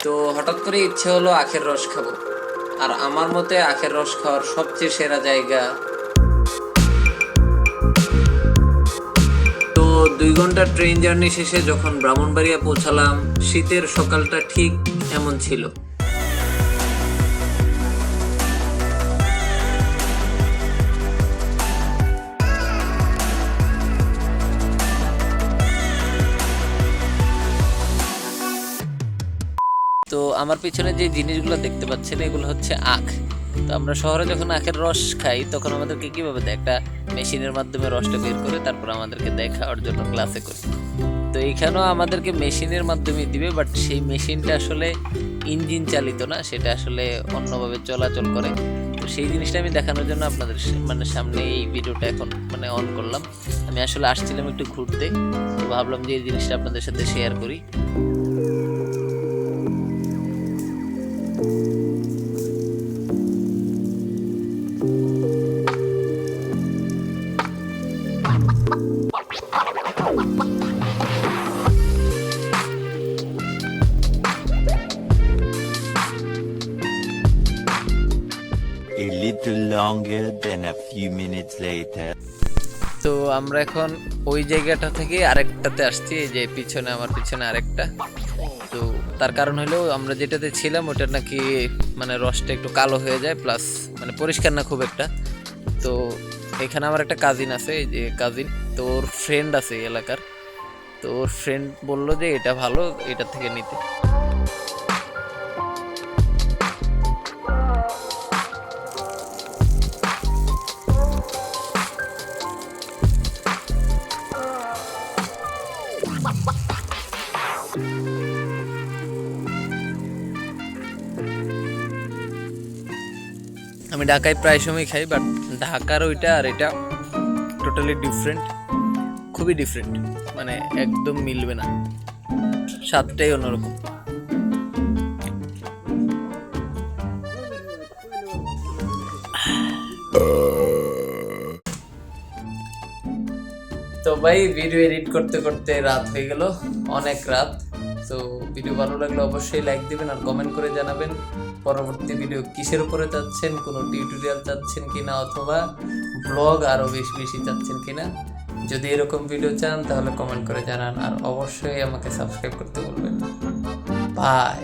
তো হঠাৎ করে ইচ্ছে হলো আখের রস খাবো। আর আমার মতে আখের রস খাওয়ার সবচেয়ে সেরা জায়গা। তো 2 ঘন্টা ট্রেন জার্নি শেষে যখন ব্রাহ্মণবাড়িয়া পৌঁছালাম, শীতের সকালটা ঠিক এমন ছিল। তো আমার পিছনে যে জিনিসগুলো দেখতে পাচ্ছেন এগুলো হচ্ছে আখ। তো আমরা শহরে যখন আখের রস খাই তখন আমাদেরকে কিভাবে দেয়, একটা মেশিনের মাধ্যমে রসটা বের করে তারপর আমাদেরকে দেয় খাওয়ার জন্য গ্লাসে করে। তো এইখানেও আমাদেরকে মেশিনের মাধ্যমে দিবে, বাট সেই মেশিনটা আসলে ইঞ্জিন চালিত না, সেটা আসলে অন্যভাবে চলাচল করে। তো সেই জিনিসটা আমি দেখানোর জন্য আপনাদের সামনে এই ভিডিওটা এখন অন করলাম। আমি আসলে আসছিলাম একটু ঘুরতে, তো ভাবলাম যে এই জিনিসটা আপনাদের সাথে শেয়ার করি। A little longer than a few minutes later. তো আমরা এখন ওই জায়গাটা থেকে আরেকটাতে আসছি, এই যে পিছনে আমার পিছনে আরেকটা। তো তার কারণ হলো আমরা যেটাতে ছিলাম ওটার নাকি রসটা একটু কালো হয়ে যায়, প্লাস পরিষ্কার না খুব একটা। তো এখানে আমার একটা কাজিন আছে, এই যে কাজিন, তো ওর ফ্রেন্ড আছে এই এলাকার। তো ওর ফ্রেন্ড বললো যে এটা ভালো, এটা থেকে নিতে। আমি ঢাকায় প্রায় সময় খাই, বাট ঢাকার ওইটা আর এটা টোটালি ডিফারেন্ট, খুবই ডিফারেন্ট, একদম মিলবে না, স্বাদটাই অন্যরকম। তো ভাই ভিডিও এডিট করতে করতে রাত হয়ে গেল, অনেক রাত। তো ভিডিও ভালো লাগলে অবশ্যই লাইক দিবেন আর কমেন্ট করে জানাবেন পরবর্তী ভিডিও কিসের উপরে চাচ্ছেন, কোনো টিউটোরিয়াল চাচ্ছেন কিনা, অথবা ব্লগ আরও বেশি বেশি চাচ্ছেন কিনা। যদি এরকম ভিডিও চান তাহলে কমেন্ট করে জানান, আর অবশ্যই আমাকে সাবস্ক্রাইব করতে বলবেন। বাই।